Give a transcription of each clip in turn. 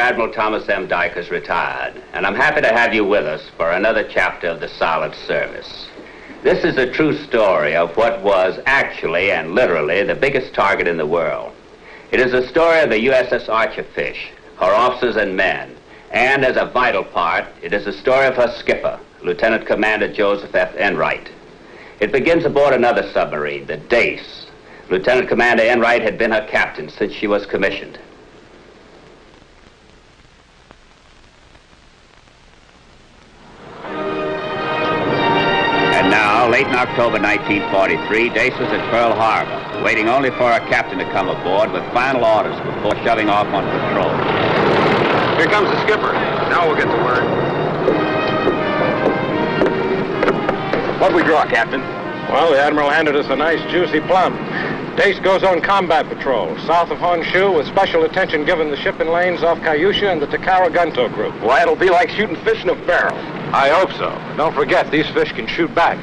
Admiral Thomas M. Dykers, retired, and I'm happy to have you with us for another chapter of the Silent Service. This is a true story of what was actually and literally the biggest target in the world. It is a story of the U.S.S. Sawfish, her officers and men, and as a vital part, it is a story of her skipper, Lieutenant Commander Joseph F. Enright. It begins aboard another submarine, the Dace. Lieutenant Commander Enright had been her captain since she was commissioned. And now, late in October 1943, Dace was at Pearl Harbor, waiting only for her captain to come aboard with final orders before shoving off on patrol. Here comes the skipper. Now we'll get to work. What'd we draw, Captain? Well, the Admiral handed us a nice, juicy plum. Dace goes on combat patrol, south of Honshu, with special attention given the shipping lanes off Kyushu and the Takara Gunto group. Why, it'll be like shooting fish in a barrel. I hope so. Don't forget, these fish can shoot back.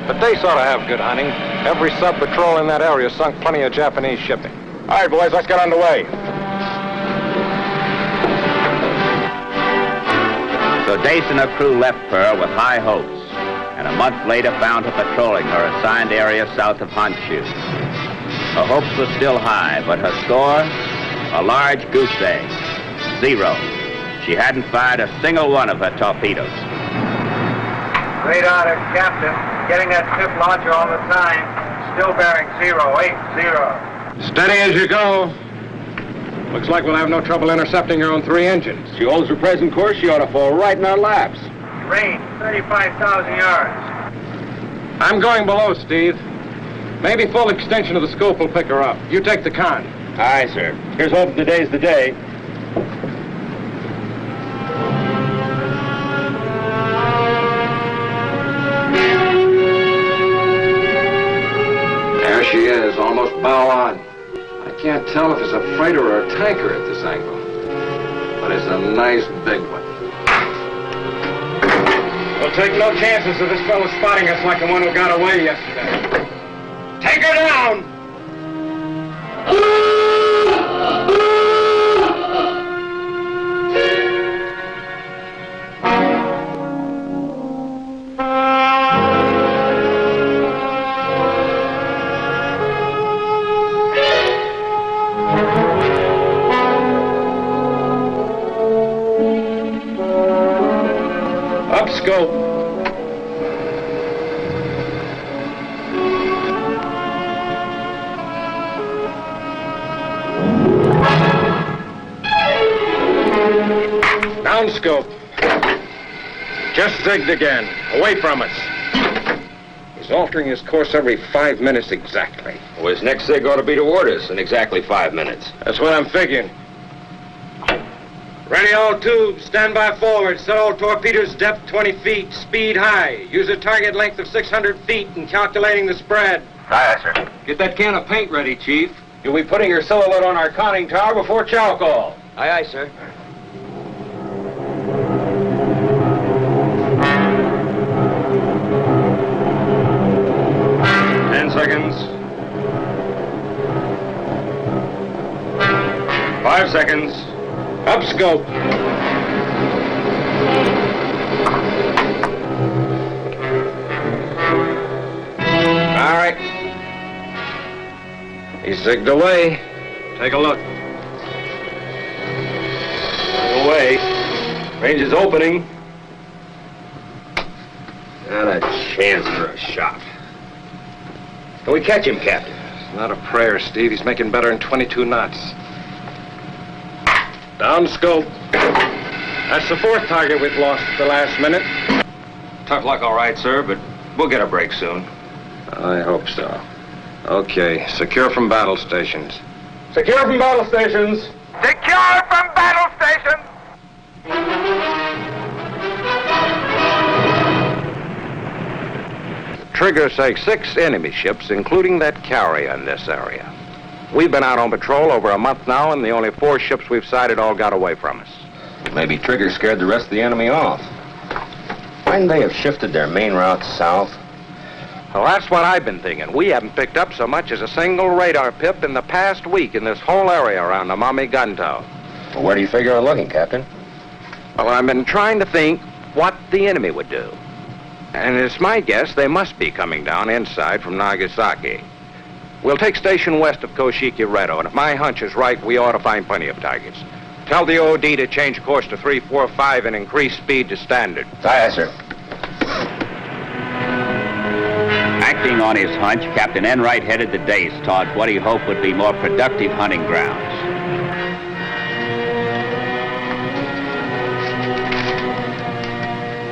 But Dace ought to have good hunting. Every sub-patrol in that area sunk plenty of Japanese shipping. All right, boys, let's get underway. So Dace and her crew left Pearl with high hopes, and a month later found her patrolling her assigned area south of Honshu. Her hopes were still high, but her score? A large goose egg. 0. She hadn't fired a single one of her torpedoes. Great order, Captain. Getting that ship launcher all the time. Still bearing 080. Steady as you go. Looks like we'll have no trouble intercepting her on 3 engines. She holds her present course, she ought to fall right in our laps. Range, 35,000 yards. I'm going below, Steve. Maybe full extension of the scope will pick her up. You take the con. Aye, sir. Here's hoping today's the day. There she is, almost bow on. I can't tell if it's a freighter or a tanker at this angle. But it's a nice big one. We'll take no chances of this fellow spotting us like the one who got away yesterday. Take her down! Up scope. Down scope. Just zigged again. Away from us. He's altering his course every 5 minutes exactly. Well, his next zig ought to be toward us in exactly 5 minutes. That's what I'm figuring. Ready all tubes. Stand by forward. Set all torpedoes depth 20 feet. Speed high. Use a target length of 600 feet in calculating the spread. Aye, sir. Get that can of paint ready, Chief. You'll be putting your silhouette on our conning tower before chow call. Aye, aye, sir. Seconds. 5 seconds. Up scope. All right. He's zigged away. Take a look. Away. Range is opening. Not a chance for a shot. Can we catch him, Captain? It's not a prayer, Steve. He's making better than 22 knots. Down scope. That's the 4th target we've lost at the last minute. Tough luck, all right, sir, but we'll get a break soon. I hope so. Okay, secure from battle stations. Secure from battle stations. Secure from battle stations. Trigger say 6 enemy ships, including that carrier in this area. We've been out on patrol over a month now, and the only 4 ships we've sighted all got away from us. Maybe Trigger scared the rest of the enemy off. Mightn't they have shifted their main route south? Well, that's what I've been thinking. We haven't picked up so much as a single radar pip in the past week in this whole area around the Mommy Guntow. Well, where do you figure on looking, Captain? Well, I've been trying to think what the enemy would do. And it's my guess they must be coming down inside from Nagasaki. We'll take station west of Koshiki-Redo, and if my hunch is right, we ought to find plenty of targets. Tell the OD to change course to 345 and increase speed to standard. Aye, sir. Acting on his hunch, Captain Enright headed the Dace towards what he hoped would be more productive hunting grounds.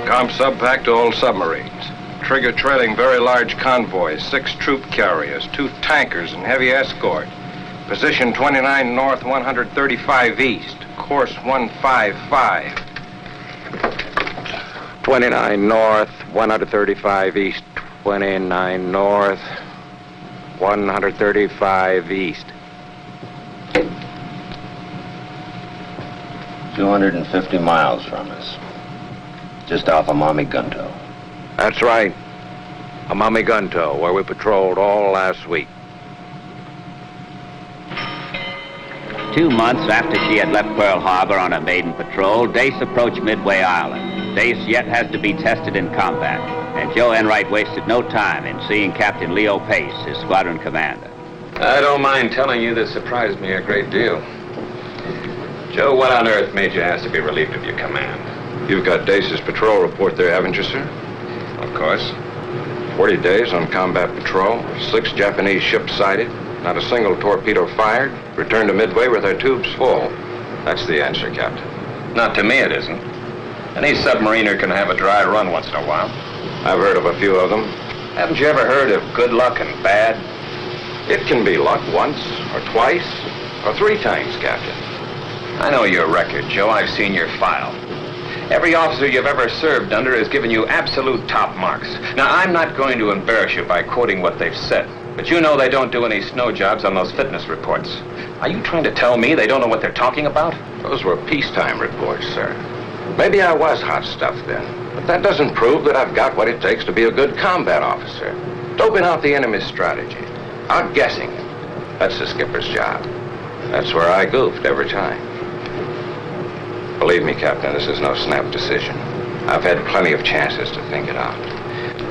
Comp sub pack to all submarines. Trigger trailing very large convoys, 6 troop carriers, 2 tankers, and heavy escort. Position 29 north, 135 east. Course 155. 29 north, 135 east. 29 north, 135 east. 250 miles from us. Just off of Mamigunto. That's right. Mamigunto, where we patrolled all last week. 2 months after she had left Pearl Harbor on a maiden patrol, Dace approached Midway Island. Dace yet has to be tested in combat, and Joe Enright wasted no time in seeing Captain Leo Pace, his squadron commander. I don't mind telling you this surprised me a great deal. Joe, what on earth made you ask to be relieved of your command? You've got Dace's patrol report there, haven't you, sir? Of course. 40 days on combat patrol, 6 Japanese ships sighted, not a single torpedo fired, returned to Midway with our tubes full. That's the answer, Captain. Not to me, it isn't. Any submariner can have a dry run once in a while. I've heard of a few of them. Haven't you ever heard of good luck and bad? It can be luck once, or twice, or 3 times, Captain. I know your record, Joe. I've seen your file. Every officer you've ever served under has given you absolute top marks. Now, I'm not going to embarrass you by quoting what they've said, but you know they don't do any snow jobs on those fitness reports. Are you trying to tell me they don't know what they're talking about? Those were peacetime reports, sir. Maybe I was hot stuff then, but that doesn't prove that I've got what it takes to be a good combat officer. Doping out the enemy's strategy, outguessing it. That's the skipper's job. That's where I goofed every time. Believe me, Captain, this is no snap decision. I've had plenty of chances to think it out.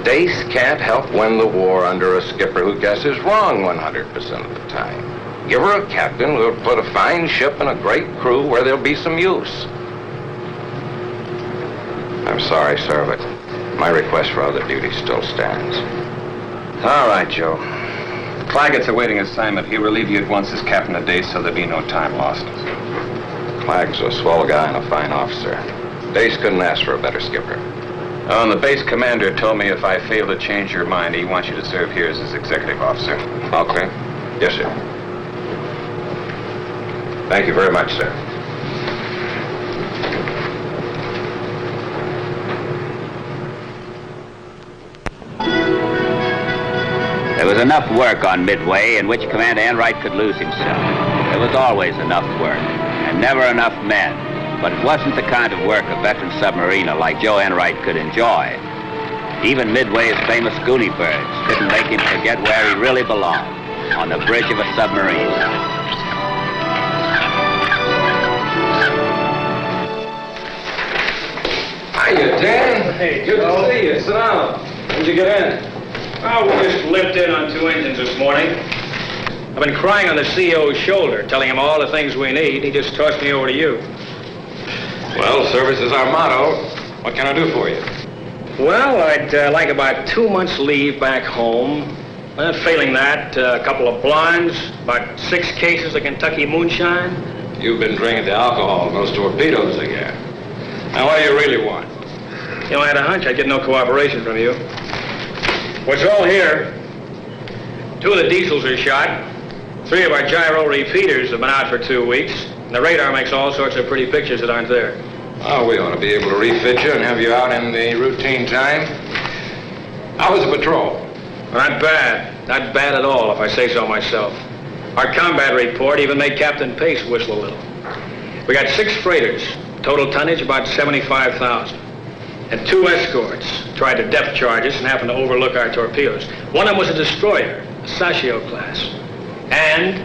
Dace can't help win the war under a skipper who guesses wrong 100% of the time. Give her a captain who'll put a fine ship and a great crew where there'll be some use. I'm sorry, sir, but my request for other duty still stands. All right, Joe. Claggett's awaiting assignment. He'll relieve you at once as captain of Dace, so there'll be no time lost. Clagg's a swell guy and a fine officer. Dace couldn't ask for a better skipper. Oh, and the base commander told me if I fail to change your mind, he wants you to serve here as his executive officer. Okay. Yes, sir. Thank you very much, sir. There was enough work on Midway in which Commander Enright could lose himself. There was always enough work, and never enough men. But it wasn't the kind of work a veteran submariner like Joe Enright could enjoy. Even Midway's famous Goonie birds didn't make him forget where he really belonged, on the bridge of a submarine. Hiya, Dan. Hey, Good Joe. to see you. Sit down. When'd you get in? Oh, we just limped in on 2 engines this morning. I've been crying on the CO's shoulder, telling him all the things we need. He just tossed me over to you. Well, service is our motto. What can I do for you? Well, I'd like about 2 months' leave back home. Failing that, a couple of blondes, about 6 cases of Kentucky moonshine. You've been drinking the alcohol in those torpedoes again. Now, what do you really want? You know, I had a hunch I'd get no cooperation from you. What's all here? 2 of the diesels are shot. 3 of our gyro repeaters have been out for 2 weeks. And the radar makes all sorts of pretty pictures that aren't there. Oh, we ought to be able to refit you and have you out in the routine time. How was the patrol? Not bad. Not bad at all, if I say so myself. Our combat report even made Captain Pace whistle a little. We got 6 freighters. Total tonnage about 75,000. And 2 escorts tried to depth charge us and happened to overlook our torpedoes. One of them was a destroyer, a Sashio class. And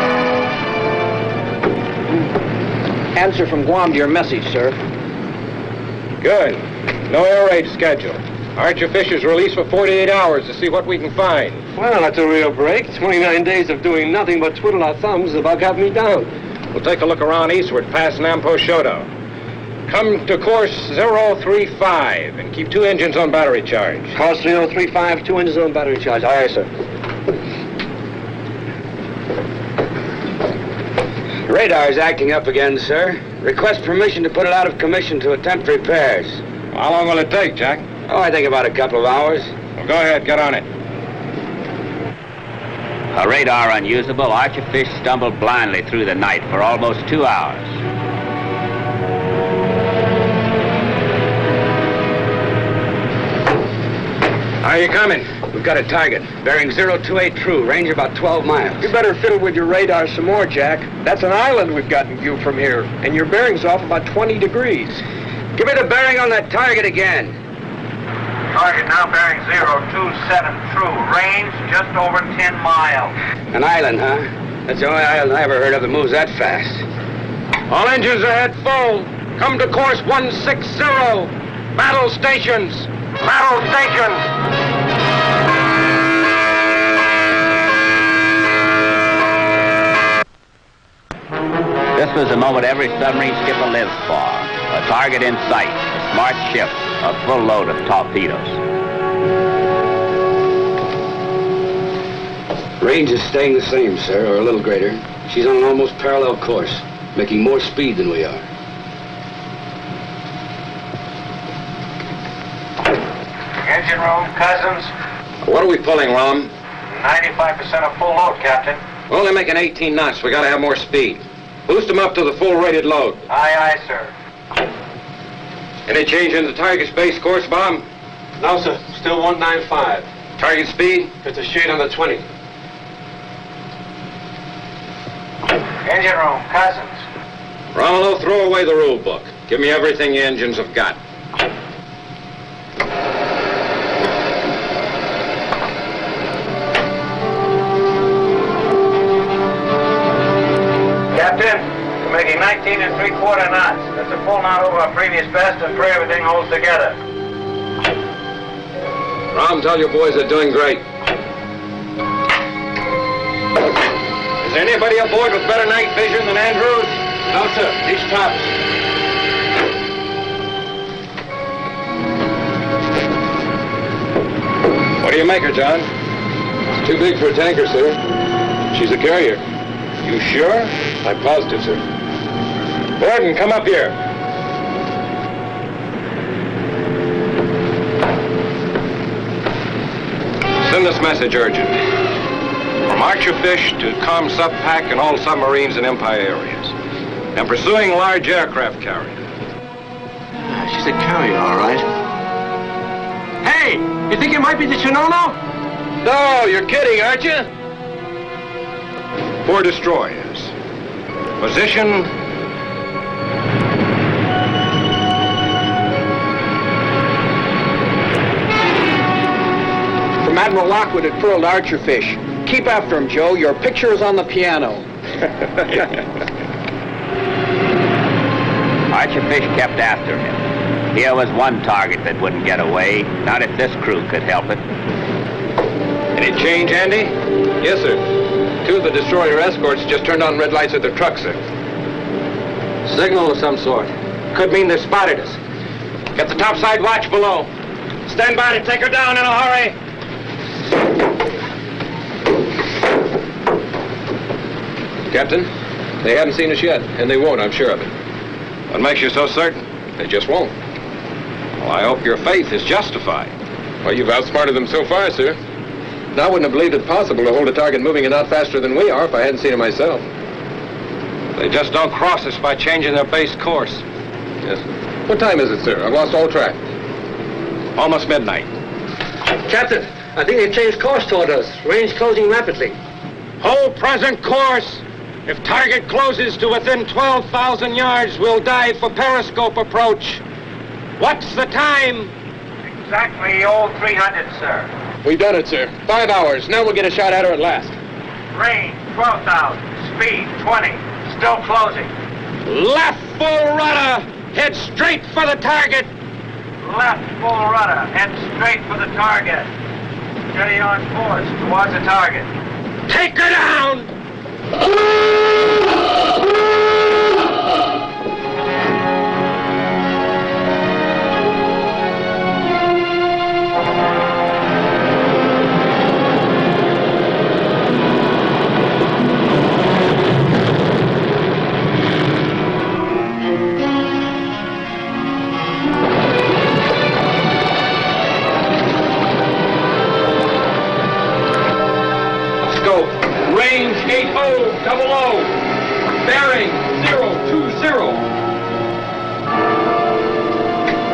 Answer from Guam to your message, sir. Good. No air raid scheduled. Archer Fish is released for 48 hours to see what we can find. Well, that's a real break. 29 days of doing nothing but twiddle our thumbs about got me down. We'll take a look around eastward past Nampo Shoto. Come to course 035 and keep 2 engines on battery charge. Course 3035, 2 engines on battery charge. Aye, sir. Radar's acting up again, sir. Request permission to put it out of commission to attempt repairs. How long will it take, Jack? Oh, I think about a couple of hours. Well, go ahead, get on it. A radar unusable, Archer Fish stumbled blindly through the night for almost 2 hours. How are you coming? We've got a target. Bearing 028 true, range about 12 miles. You better fiddle with your radar some more, Jack. That's an island we've got in view from here, and your bearing's off about 20 degrees. Give me the bearing on that target again. Target now bearing 027 true. Range just over 10 miles. An island, huh? That's the only island I ever heard of that moves that fast. All engines ahead full. Come to course 160. Battle stations. Battle stations. This was the moment every submarine skipper lives for. A target in sight, a smart ship, a full load of torpedoes. Range is staying the same, sir, or a little greater. She's on an almost parallel course, making more speed than we are. Engine room, Cousins. What are we pulling, Rom? 95% of full load, Captain. We're only making 18 knots. We gotta have more speed. Boost them up to the full rated load. Aye, aye, sir. Any change in the target space course, Bob? No, sir. Still 195. Target speed? It's a shade on the 20. Engine room, Cousins. Romolo, throw away the rule book. Give me everything the engines have got. Captain, we're making 19 3/4 knots. That's a full knot over our previous best and pray everything holds together. Rom, tell your boys they're doing great. Is there anybody aboard with better night vision than Andrews? No, sir. He's tops. What do you make her, John? It's too big for a tanker, sir. She's a carrier. You sure? I'm positive, sir. Gordon, come up here. Send this message urgent. From Archer Fish to com subpack and all submarines in Empire areas. And pursuing large aircraft carrier. She's a carrier, all right. Hey! You think it might be the Shinono? No, you're kidding, aren't you? 4 destroyers. Position. From Admiral Lockwood at furled Archer Fish. Keep after him, Joe. Your picture is on the piano. Archer Fish kept after him. Here was one target that wouldn't get away, not if this crew could help it. Any change, Andy? Yes, sir. 2 of the destroyer escorts just turned on red lights at their truck, sir. Signal of some sort. Could mean they spotted us. Get the topside watch below. Stand by to take her down in a hurry. Captain, they haven't seen us yet, and they won't, I'm sure of it. What makes you so certain? They just won't. Well, I hope your faith is justified. Well, you've outsmarted them so far, sir. I wouldn't have believed it possible to hold a target moving a knot faster than we are if I hadn't seen it myself. They just don't cross us by changing their base course. Yes. What time is it, sir? I've lost all track. Almost midnight. Captain, I think they've changed course toward us. Range closing rapidly. Hold present course. If target closes to within 12,000 yards, we'll dive for periscope approach. What's the time? Exactly old 300, sir. We've done it, sir. 5 hours. Now we'll get a shot at her at last. Range 12,000. Speed 20. Still closing. Left full rudder. Head straight for the target. Left full rudder. Head straight for the target. Steady on course towards the target. Take her down! Range 8000. Bearing 020.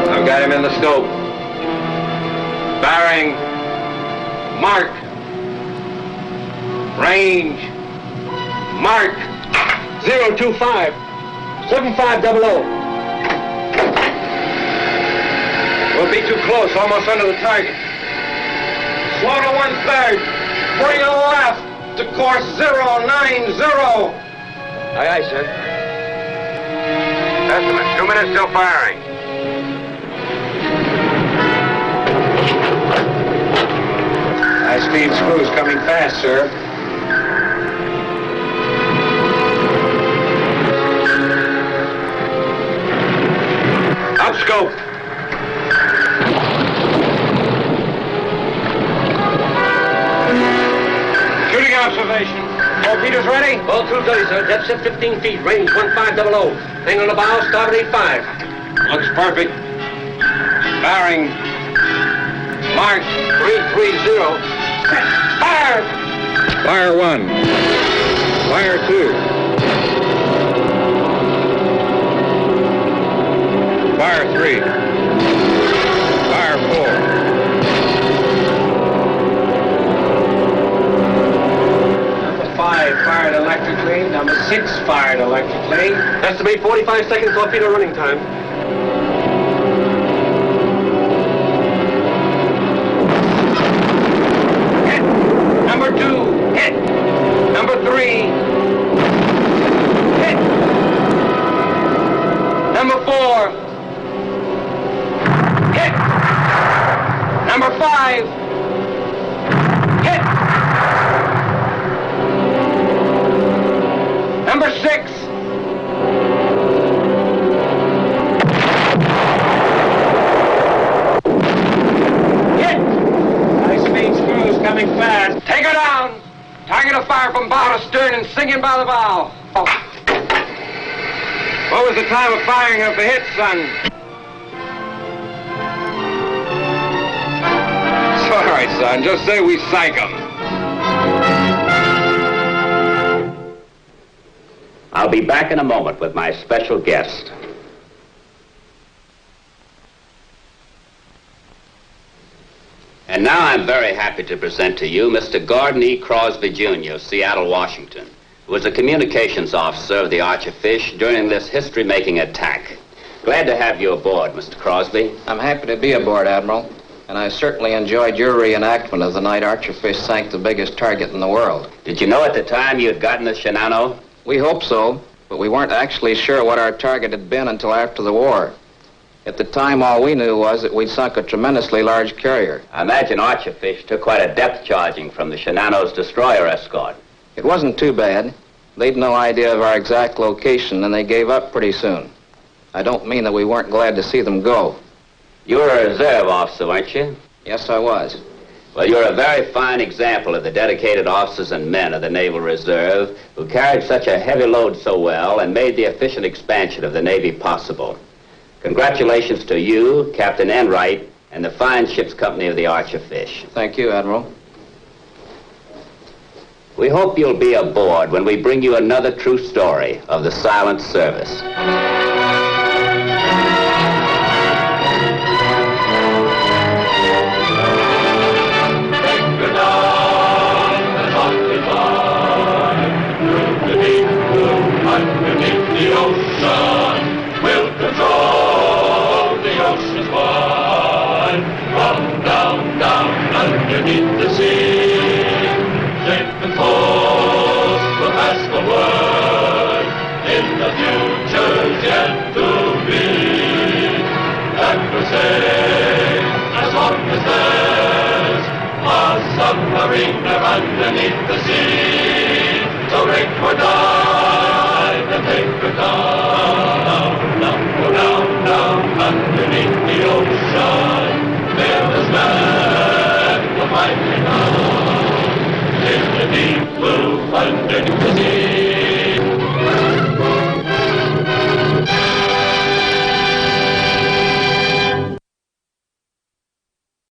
I've got him in the scope. Bearing. Mark. Range. Mark. 025. 7500. We'll be too close, almost under the target. Slow to 1/3. Bring a left to course 090. Aye, aye, sir. Estimate, 2 minutes till firing. High-speed screws coming fast, sir. Up scope. Shooting observation. Torpedoes ready? All crews ready, sir. Depth set 15 feet. Range 1500. Hang on the bow. Starboard 85. Looks perfect. Bearing. Mark 330. Fire! Fire 1. Fire 2. Fire 3. Fire 4. Number 5 fired electrically. Number 6 fired electrically. Estimate 45 seconds torpedo running time. Hit. Number 2. Hit. Number 3. Hit. Number 4. Hit. Number 5. Hit. Number 6. Hit. High-speed screws coming fast. Take her down. Target a fire from bow to stern and sink in by the bow. What was the time of firing of the hit, son? It's all right, son. Just say we sank them. I'll be back in a moment with my special guest. And now I'm very happy to present to you Mr. Gordon E. Crosby, Jr., of Seattle, Washington, who was a communications officer of the Archerfish during this history-making attack. Glad to have you aboard, Mr. Crosby. I'm happy to be aboard, Admiral. And I certainly enjoyed your reenactment of the night Archerfish sank the biggest target in the world. Did you know at the time you had gotten the Shinano? We hoped so, but we weren't actually sure what our target had been until after the war. At the time, all we knew was that we'd sunk a tremendously large carrier. I imagine Archerfish took quite a depth charging from the Shinano's destroyer escort. It wasn't too bad. They'd no idea of our exact location, and they gave up pretty soon. I don't mean that we weren't glad to see them go. You were a reserve officer, weren't you? Yes, I was. Well, you're a very fine example of the dedicated officers and men of the Naval Reserve who carried such a heavy load so well and made the efficient expansion of the Navy possible. Congratulations to you, Captain Enright, and the fine ship's company of the Archerfish. Thank you, Admiral. We hope you'll be aboard when we bring you another true story of the silent service. Underneath the ocean, we'll control the ocean's wide. From down, down, underneath the sea, safe and close, we'll pass the word in the future. submarine are underneath the sea. So rig for dive and take her down, down, go down, down, underneath the ocean.